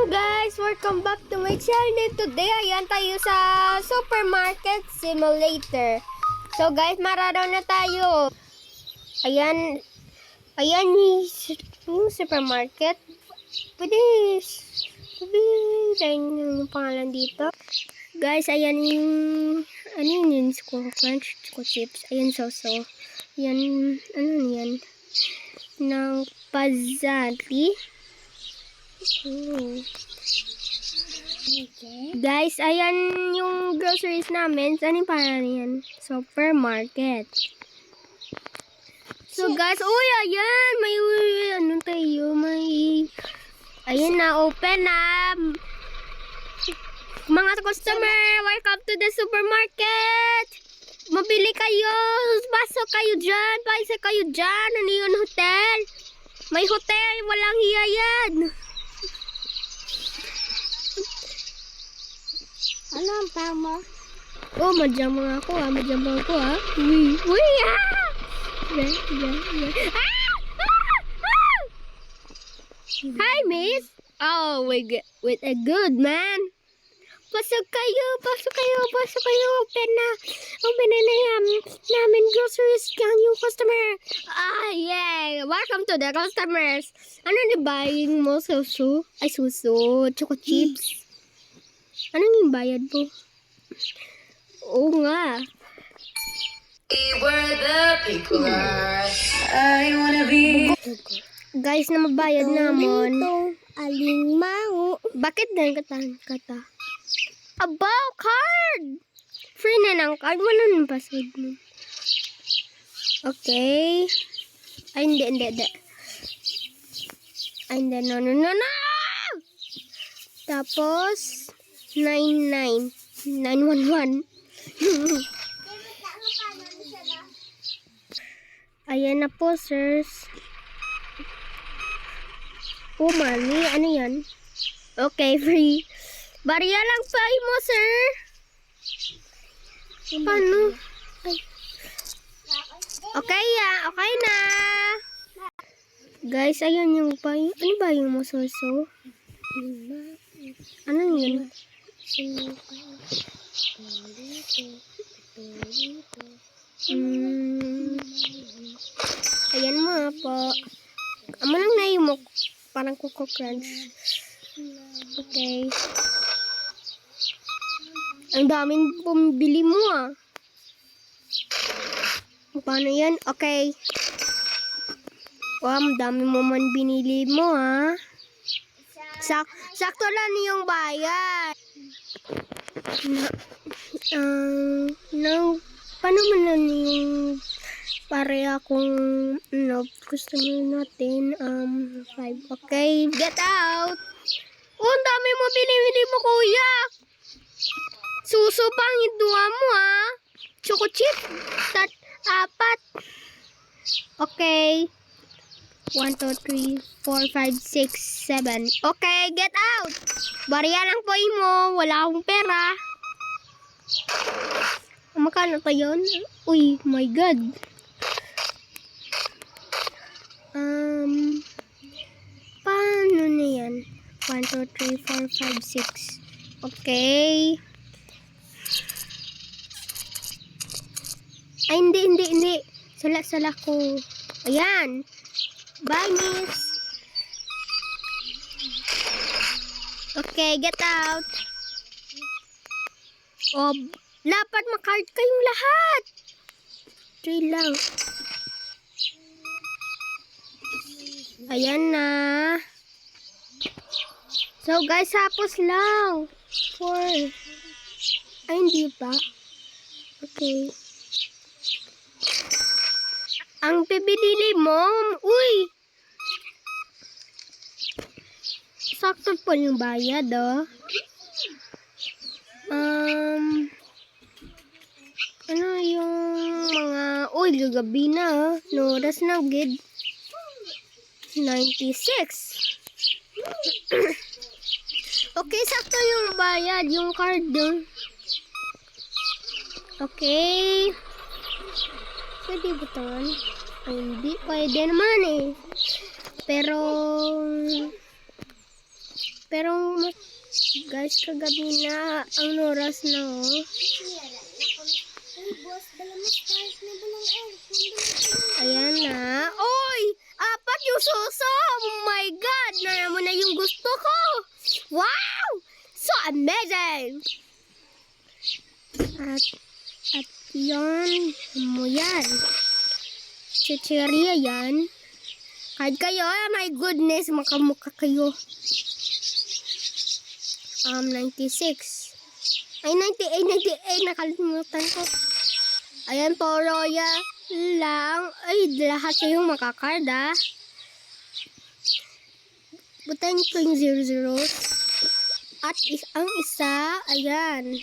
guys! Welcome back to my channel. Today, ayan tayo sa supermarket simulator. So guys, mararaw na tayo. Ayan yung supermarket. Pwede yung pangalan dito. Guys, ayan yung Choco Crunch, Choco Chips. Ayan, so. Ayan, yan? Ng Pazali. Guys, ayan yung groceries namin. Saan yung pangalan yan? Supermarket. So guys, ayan. May ayan na, open na. Mga customer, welcome to the supermarket. Mabili kayo. Pasok kayo dyan. Paisa kayo dyan. Ano yun, hotel? May hotel. Walang hiya yan. Ano ang tama? Oh, madjamang ako ah. Uy, ah! Hi, miss. Oh, with a good man. Pasok kayo. Open na namin groceries yung customer. Yay. Welcome to the customers. Ano na buying mo? Susu, choco chips. Ano yung bayad mo? Oo nga. Guys, na mabayad namon. Aling mango. Bakit din kata? Abaw, card! Free na ng card. Wala nang password mo. Okay. Ay, hindi. Ay, hindi. No. Tapos, 911. Ayan na po, sirs. Oh, money. Ano yan? Okay, free. Barya lang pa mo, sir. Paano? Ay. Okay na. Guys, ayan yung pa. Ano ba yung masoso? Ano yun? Ayan mo po. Amo lang na yung parang Choco Crunch. Okay. Ang daming pumibili mo ah. Paano yan? Okay. Wow, ang dami mo man binili mo ah. Sakto lang yung bayad. Paano man lang yung pare akong customer natin 5. Okay, get out. Oh, ang dami mo binili mo, kuya. Suso pang idua mo ah. Choco chip 4. Okay. 1, 2, 3, 4, 5, 6, 7. Okay, get out. Barya lang po mo. Wala akong pera. Makano pa yun? Uy, my God. Paano na yan? 1, 2, 3, 4, 5, 6. Okay. Ay, hindi. Sala ko. Ayan. Bye, miss. Okay, get out. Oh, dapat makard kayong lahat. 3 lang. Ayan na. So, guys, hapos lang. 4. Ay, hindi pa. Okay. Ang pibili mo, uy! Sakto po yung bayad, oh. Ano yung mga, uy, gagabi na, no, oras na, gid. 96. Okay, sakto yung bayad, yung card doon. Okay. Pwede ba ito? Ay, hindi. Pwede naman eh. Pero Pero, guys, kagabi na. Ang oras na, oh. Ayan na. Oy! Apat yung suso! Oh my God! Nara mo na yung gusto ko! Wow! So amazing! At yan. Mo yan. Chicheria yan. Kahit kayo, my goodness, makamukha kayo. 96. Ay, 98, nakalimutan ko. Ayan po, Royal lang. Ay, lahat kayong makakarda. Butayin ko yung 00. At ang isa, ayan.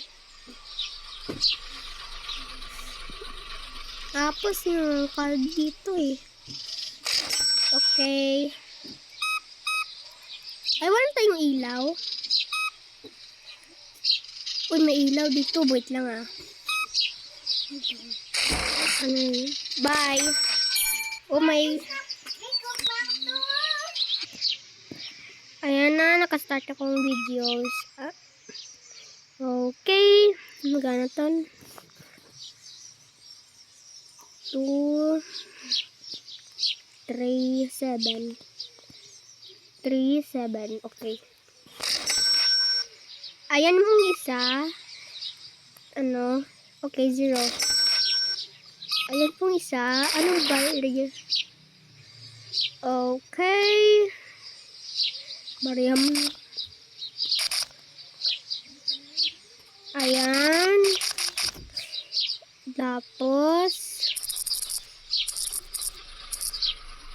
Tapos yung card dito eh. Okay. Ay, wala tayong ilaw. Uy, may ilaw dito. Wait lang ah. Ano yun? Bye. Oh, may... Ayan na, nakastart akong videos. Ah. Okay. Magana to? 2, 3, 7. 3, 7. Okay. Ayan mong isa. Ano? Okay, 0. Ayan pong isa. Anong ba? Okay. Mariam. Ayan. Tapos.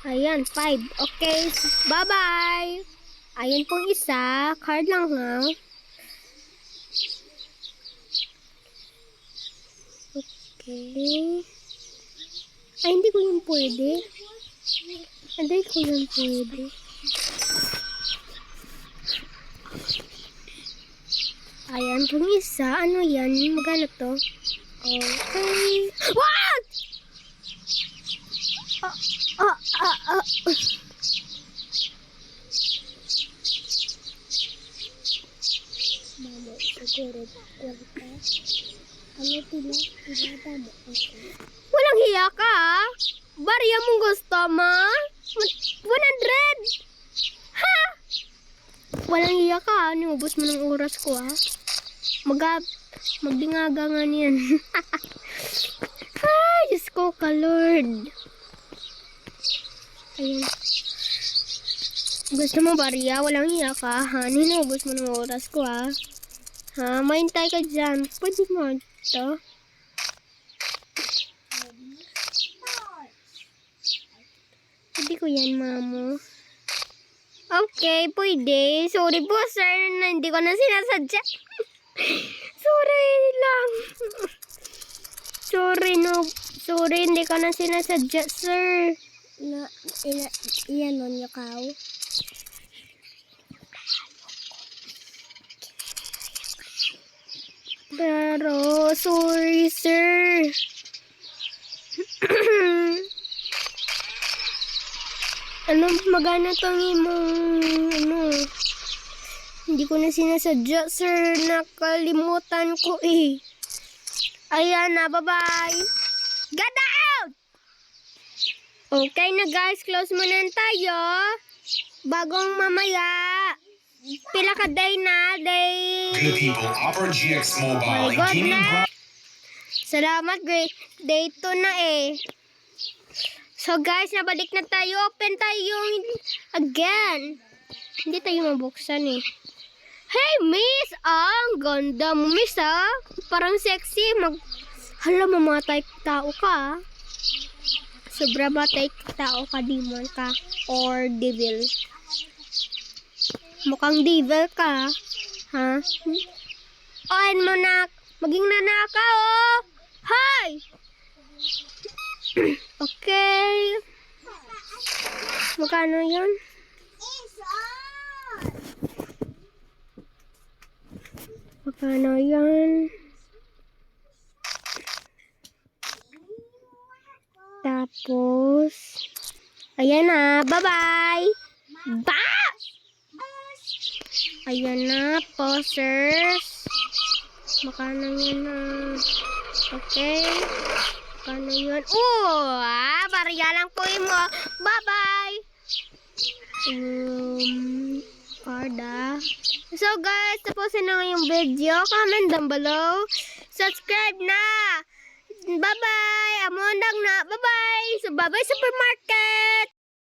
Ayan, 5. Okay. Bye-bye. Ayan pong isa. Card lang ha. Okay. Ay, hindi ko yun pwede. Hindi ko yun pwede. Ayan pong isa. Ano yan? Magana to? Okay. What? Mama, siguro. Ano pila? Pila tama. Okay. Walang hiya ka, ha? Barya mong gusto, ma? 100! Ha? Walang hiya ka, ha? Nubos mo ng oras ko, ha? Magdingaga nga niyan. Ay, Diyos ko ka, Lord. Ayan. Gusto mo, Barya? Walang hiya ka, ha? Ninubos mo ng oras ko, ha? Ha? Mahintay ka dyan. Pwede mo ito. Pwede ko yan, mamo. Okay, pwede. Sorry po, sir, na hindi ko na sinasadya. Sorry lang. Sorry, no. Sorry, hindi ko na sinasadya, sir. Iyan nun yung kaw. Pero, sorry, sir. Ano, magana tong imong, ano, hindi ko na sinasadya, sir. Nakalimutan ko, eh. Ayan na, bye-bye. Get out! Okay na, guys. Close muna tayo. Bagong mamaya. Pila ka day na, day. Good people, Opera GX Mobile My and Gaming goodness. Salamat, great. Day 2 na eh. So guys, nabalik na tayo. Open tayo again. Hindi tayo mabuksan eh. Hey, miss! Ang ganda mo, miss, ah. Parang sexy. Hala, mamatay tao ka, ah. Sobra matay tao ka, demon ka. Or devil. Mukhang devil ka, ha? Oin mo na. Maging nanakaw, oh. Hi! Okay. Magkano yun? Magkano yun? Tapos, ayan na. Bye-bye! Bye! Ayan na, posers. Makano yan na. Okay. Makano yun? Bariya lang po mo. Bye-bye. Carda. So guys, tapusin na yung video. Comment down below. Subscribe na. Bye-bye. Amondang na. Bye-bye. So bye-bye supermarket.